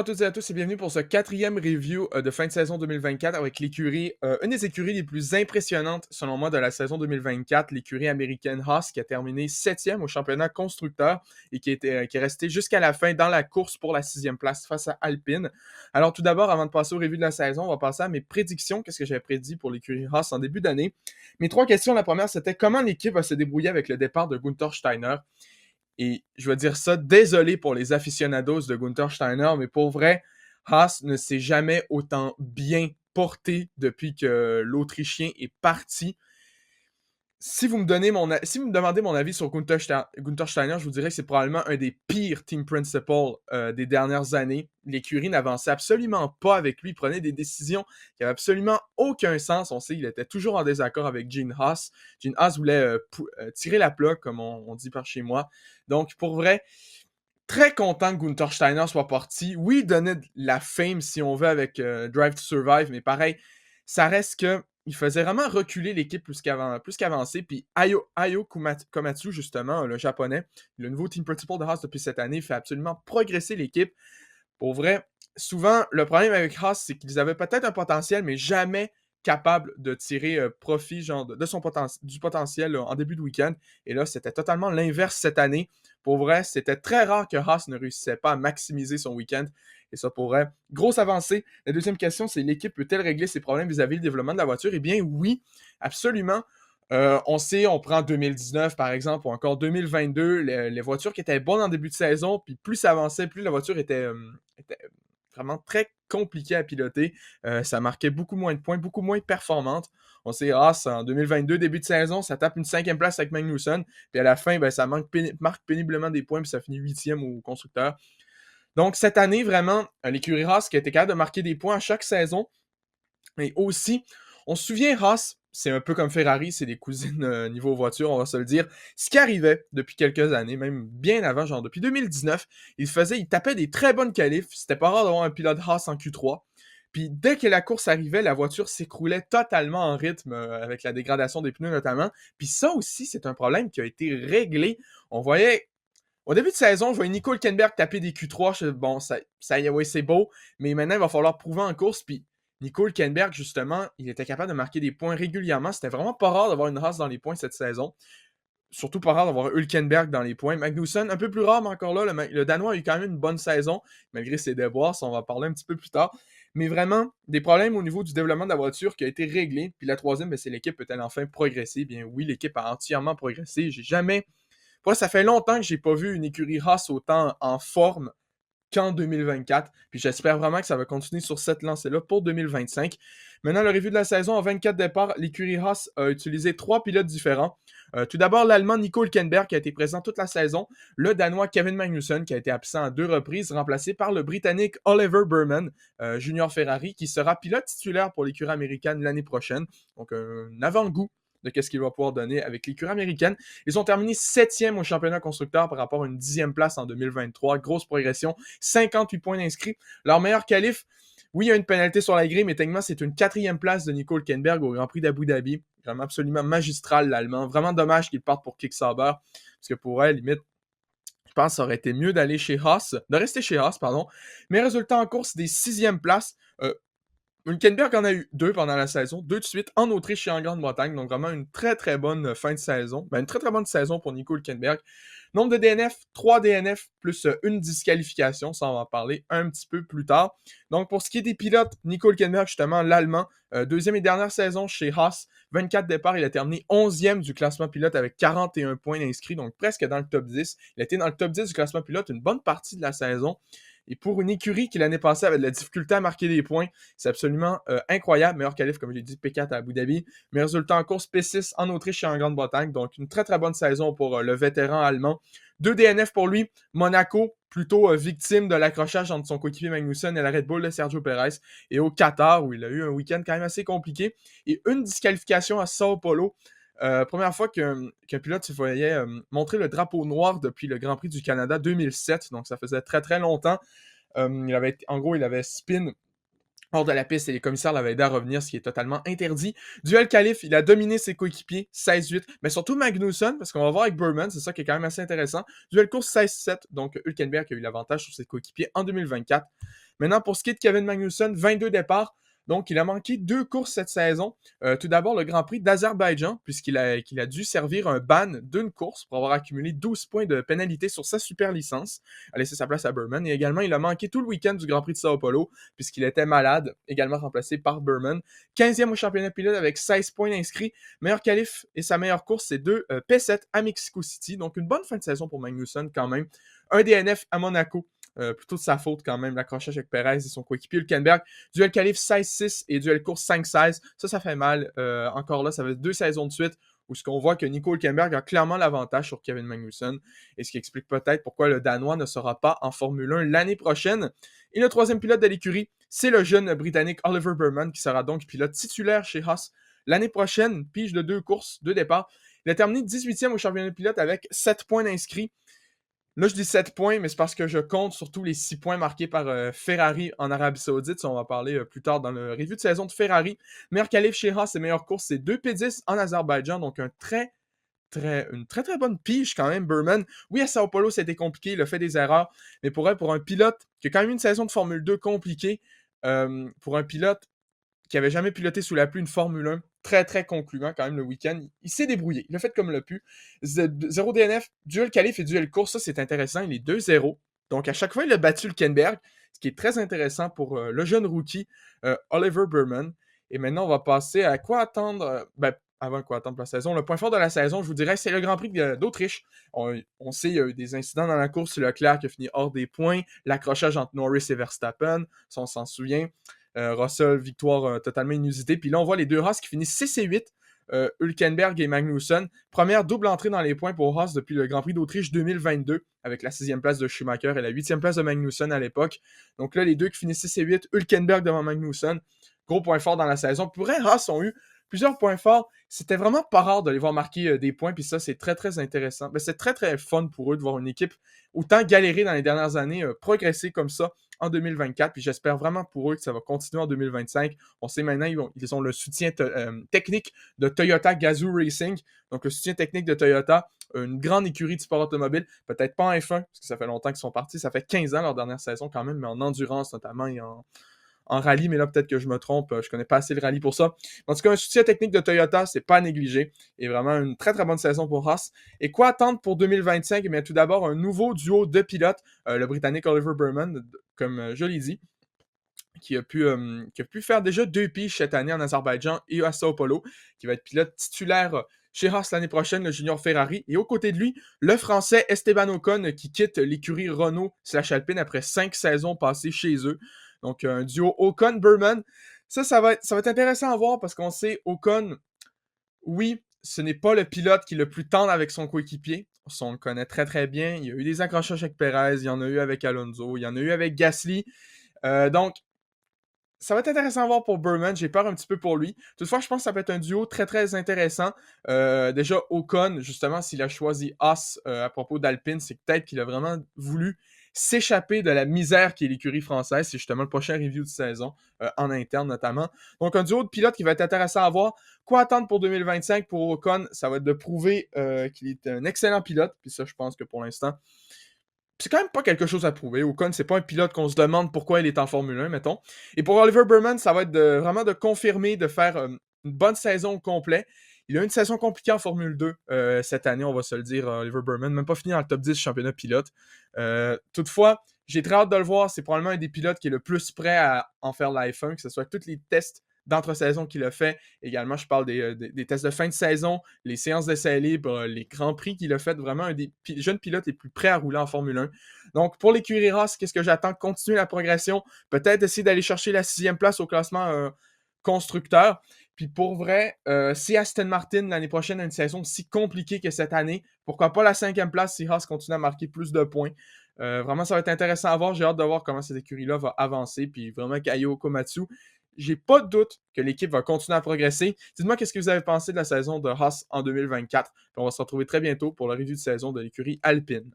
à toutes et à tous et bienvenue pour ce quatrième review de fin de saison 2024 avec l'écurie, une des écuries les plus impressionnantes selon moi de la saison 2024, l'écurie américaine Haas qui a terminé 7e au championnat constructeur et qui est resté jusqu'à la fin dans la course pour la 6e place face à Alpine. Alors tout d'abord, avant de passer au review de la saison, on va passer à mes prédictions, qu'est-ce que j'avais prédit pour l'écurie Haas en début d'année. Mes trois questions, la première c'était comment l'équipe va se débrouiller avec le départ de Gunther Steiner. Et je vais dire ça, désolé pour les aficionados de Gunther Steiner, mais pour vrai, Haas ne s'est jamais autant bien porté depuis que l'Autrichien est parti. Si vous me demandez mon avis sur Gunther Steiner, je vous dirais que c'est probablement un des pires team principals des dernières années. L'écurie n'avançait absolument pas avec lui. Il prenait des décisions qui n'avaient absolument aucun sens. On sait qu'il était toujours en désaccord avec Gene Haas. Gene Haas voulait tirer la plug, comme on dit par chez moi. Donc, pour vrai, très content que Gunther Steiner soit parti. Oui, il donnait de la fame, si on veut, avec Drive to Survive, mais pareil, ça reste que il faisait vraiment reculer l'équipe plus qu'avancer. Puis Ayo Komatsu, justement, le japonais, le nouveau team principal de Haas depuis cette année, fait absolument progresser l'équipe. Pour vrai, souvent, le problème avec Haas, c'est qu'ils avaient peut-être un potentiel, mais jamais capable de tirer profit genre de son du potentiel là, en début de week-end. Et là, c'était totalement l'inverse cette année. Pour vrai, c'était très rare que Haas ne réussissait pas à maximiser son week-end. Et ça, pour vrai, grosse avancée. La deuxième question, c'est l'équipe peut-elle régler ses problèmes vis-à-vis du développement de la voiture? Eh bien, oui, absolument. On sait, on prend 2019 par exemple, ou encore 2022, les voitures qui étaient bonnes en début de saison, puis plus ça avançait, plus la voiture était vraiment très compliquée à piloter. Ça marquait beaucoup moins de points, beaucoup moins performante. On sait, Haas, en 2022, début de saison, ça tape une 5e place avec Magnussen, puis à la fin, ben, ça marque péniblement des points, puis ça finit 8e au constructeur. Donc, cette année, vraiment, l'écurie Haas qui a été capable de marquer des points à chaque saison. Et aussi, on se souvient, Haas, c'est un peu comme Ferrari, c'est des cousines niveau voiture, on va se le dire. Ce qui arrivait depuis quelques années, même bien avant, genre depuis 2019, il tapait des très bonnes qualifs. C'était pas rare d'avoir un pilote Haas en Q3. Puis dès que la course arrivait, la voiture s'écroulait totalement en rythme, avec la dégradation des pneus notamment. Puis ça aussi, c'est un problème qui a été réglé. On voyait au début de saison, je voyais Nico Hülkenberg taper des Q3. Bon, ouais, c'est beau, mais maintenant, il va falloir prouver en course. Puis Nico Hülkenberg, justement, il était capable de marquer des points régulièrement. C'était vraiment pas rare d'avoir une race dans les points cette saison. Surtout pas rare d'avoir Hülkenberg dans les points. Magnussen, un peu plus rare, mais encore là, le Danois a eu quand même une bonne saison, malgré ses déboires, ça on va parler un petit peu plus tard. Mais vraiment, des problèmes au niveau du développement de la voiture qui a été réglé. Puis la troisième, ben, c'est l'équipe peut-elle enfin progresser? Bien oui, l'équipe a entièrement progressé. J'ai jamais moi, ça fait longtemps que j'ai pas vu une écurie Haas autant en forme qu'en 2024. Puis j'espère vraiment que ça va continuer sur cette lancée-là pour 2025. Maintenant, le review de la saison, en 24 départs, l'écurie Haas a utilisé 3 pilotes différents. Tout d'abord, l'Allemand Nico Hülkenberg qui a été présent toute la saison, le Danois Kevin Magnussen qui a été absent à 2 reprises, remplacé par le Britannique Oliver Burman, Junior Ferrari, qui sera pilote titulaire pour l'écurie américaine l'année prochaine. Donc un avant-goût de ce qu'il va pouvoir donner avec l'écurie américaine. Ils ont terminé 7e au championnat constructeur par rapport à une 10e place en 2023. Grosse progression, 58 points d'inscrits. Leur meilleur qualif, oui, il y a une pénalité sur la grille, mais techniquement, c'est une 4e place de Nico Hülkenberg au Grand Prix d'Abu Dhabi. Vraiment absolument magistral, l'Allemand. Vraiment dommage qu'il parte pour Kick Sauber, parce que pour elle, limite, je pense que ça aurait été mieux de rester chez Haas, pardon. Mais résultat en course, des 6e places. Hülkenberg en a eu 2 pendant la saison, 2 de suite en Autriche et en Grande-Bretagne, donc vraiment une très très bonne fin de saison. Une très très bonne saison pour Nico Hülkenberg. Nombre de DNF, 3 DNF plus une disqualification, ça on va en parler un petit peu plus tard. Donc pour ce qui est des pilotes, Nico Hülkenberg justement, l'Allemand, deuxième et dernière saison chez Haas, 24 départs, il a terminé 11e du classement pilote avec 41 points inscrits, donc presque dans le top 10. Il a été dans le top 10 du classement pilote une bonne partie de la saison. Et pour une écurie qui l'année passée avait de la difficulté à marquer des points, c'est absolument incroyable. Meilleur qualif, comme j'ai dit, P4 à Abu Dhabi. Meilleur résultat en course, P6 en Autriche et en Grande-Bretagne. Donc une très très bonne saison pour le vétéran allemand. 2 DNF pour lui. Monaco, plutôt victime de l'accrochage entre son coéquipier Magnussen et la Red Bull de Sergio Perez. Et au Qatar, où il a eu un week-end quand même assez compliqué. Et une disqualification à Sao Paulo. Première fois qu'un pilote se voyait montrer le drapeau noir depuis le Grand Prix du Canada 2007, donc ça faisait très très longtemps. En gros, il avait spin hors de la piste et les commissaires l'avaient aidé à revenir, ce qui est totalement interdit. Duel qualif, il a dominé ses coéquipiers, 16-8, mais surtout Magnussen, parce qu'on va voir avec Burman, c'est ça qui est quand même assez intéressant. Duel course 16-7, donc Hülkenberg a eu l'avantage sur ses coéquipiers en 2024. Maintenant, pour ce qui est de Kevin Magnussen, 22 départs, donc, il a manqué 2 courses cette saison. Tout d'abord, le Grand Prix d'Azerbaïdjan, puisqu'il a dû servir un ban d'une course pour avoir accumulé 12 points de pénalité sur sa super licence, a laissé sa place à Burman. Et également, il a manqué tout le week-end du Grand Prix de Sao Paulo, puisqu'il était malade, également remplacé par Burman. 15e au championnat pilote avec 16 points inscrits. Meilleur qualif et sa meilleure course, c'est 2 P7 à Mexico City. Donc, une bonne fin de saison pour Magnussen quand même. Un DNF à Monaco. Plutôt de sa faute quand même, l'accrochage avec Perez et son coéquipier Hülkenberg. Duel qualif 16-6 et duel course 5-16. Ça fait mal. Encore là, ça fait 2 saisons de suite où ce qu'on voit que Nico Hülkenberg a clairement l'avantage sur Kevin Magnussen, et ce qui explique peut-être pourquoi le Danois ne sera pas en Formule 1 l'année prochaine. Et le troisième pilote de l'écurie, c'est le jeune Britannique Oliver Burman, qui sera donc pilote titulaire chez Haas l'année prochaine, pige de 2 courses, 2 départs. Il a terminé 18e au championnat de pilote avec 7 points d'inscrits. Là, je dis 7 points, mais c'est parce que je compte surtout les 6 points marqués par Ferrari en Arabie Saoudite. Ça, on va parler plus tard dans le review de saison de Ferrari. Meilleur qualif chez Haas et meilleure course, c'est 2 P10 en Azerbaïdjan. Donc, une très bonne pige quand même, Burman. Oui, à Sao Paulo, c'était compliqué, il a fait des erreurs. Mais pour un pilote qui a quand même eu une saison de Formule 2 compliquée, pour un pilote qui avait jamais piloté sous la pluie une Formule 1, très concluant quand même le week-end. Il s'est débrouillé. Il a fait comme le pu. 0 DNF, duel qualif et duel course, ça c'est intéressant. Il est 2-0. Donc à chaque fois, il a battu Hülkenberg, ce qui est très intéressant pour le jeune rookie Oliver Burman. Et maintenant, on va passer à quoi attendre. Avant quoi attendre pour la saison. Le point fort de la saison, je vous dirais, c'est le Grand Prix d'Autriche. On sait, il y a eu des incidents dans la course. Leclerc qui a fini hors des points. L'accrochage entre Norris et Verstappen, ça on s'en souvient. Russell, victoire totalement inusitée. Puis là, on voit les deux Haas qui finissent 6 et 8. Hülkenberg et Magnussen. Première double entrée dans les points pour Haas depuis le Grand Prix d'Autriche 2022, avec la 6e place de Schumacher et la 8e place de Magnussen à l'époque. Donc là, les deux qui finissent 6 et 8. Hülkenberg devant Magnussen. Gros point fort dans la saison. Pour vrai, Haas ont eu plusieurs points forts. C'était vraiment pas rare de les voir marquer des points. Puis ça, c'est très intéressant. C'est très fun pour eux de voir une équipe autant galérer dans les dernières années, progresser comme ça en 2024, puis j'espère vraiment pour eux que ça va continuer en 2025. On sait maintenant ils ont le soutien technique de Toyota Gazoo Racing, donc le soutien technique de Toyota, une grande écurie de sport automobile, peut-être pas en F1, parce que ça fait longtemps qu'ils sont partis, ça fait 15 ans leur dernière saison quand même, mais en endurance notamment et en rallye, mais là peut-être que je me trompe, je connais pas assez le rallye pour ça. En tout cas, un soutien technique de Toyota, c'est pas à négliger, et vraiment une très bonne saison pour Haas. Et quoi attendre pour 2025? Eh bien, tout d'abord, un nouveau duo de pilotes, le Britannique Oliver Burman, comme je l'ai dit, qui a pu faire déjà 2 piges cette année en Azerbaïdjan et à Sao Paulo, qui va être pilote titulaire chez Haas l'année prochaine, le junior Ferrari. Et aux côtés de lui, le Français Esteban Ocon qui quitte l'écurie Renault/Alpine après 5 saisons passées chez eux. Donc, un duo Ocon-Burman. Ça va être intéressant à voir parce qu'on sait, Ocon, oui, ce n'est pas le pilote qui est le plus tendre avec son coéquipier. On le connaît très bien. Il y a eu des accrochages avec Perez, il y en a eu avec Alonso, il y en a eu avec Gasly. Donc, ça va être intéressant à voir pour Burman. J'ai peur un petit peu pour lui. Toutefois, je pense que ça peut être un duo très intéressant. Déjà, Ocon, justement, s'il a choisi Haas à propos d'Alpine, c'est peut-être qu'il a vraiment voulu s'échapper de la misère qui est l'écurie française. C'est justement le prochain review de saison, en interne notamment. Donc, un duo de pilotes qui va être intéressant à voir. Quoi attendre pour 2025 pour Ocon? Ça va être de prouver qu'il est un excellent pilote. Puis ça, je pense que pour l'instant, c'est quand même pas quelque chose à prouver. Ocon, c'est pas un pilote qu'on se demande pourquoi il est en Formule 1, mettons. Et pour Oliver Burman, ça va être vraiment de confirmer, de faire une bonne saison au complet. Il a eu une saison compliquée en Formule 2 cette année, on va se le dire, Oliver Burman. Même pas fini dans le top 10 du championnat pilote. Toutefois, j'ai très hâte de le voir. C'est probablement un des pilotes qui est le plus prêt à en faire la F1, que ce soit tous les tests d'entre-saison qu'il a fait. Également, je parle des tests de fin de saison, les séances d'essais libres, les grands prix qu'il a fait. Vraiment un des jeunes pilotes les plus prêts à rouler en Formule 1. Donc, pour l'écurie Haas, qu'est-ce que j'attends? Continuer la progression. Peut-être essayer d'aller chercher la 6e place au classement constructeur. Puis pour vrai, si Aston Martin l'année prochaine a une saison si compliquée que cette année, pourquoi pas la 5e place si Haas continue à marquer plus de points. Vraiment, ça va être intéressant à voir. J'ai hâte de voir comment cette écurie-là va avancer. Puis vraiment, Kaio Komatsu, j'ai pas de doute que l'équipe va continuer à progresser. Dites-moi qu'est-ce que vous avez pensé de la saison de Haas en 2024. Puis on va se retrouver très bientôt pour la review de saison de l'écurie Alpine.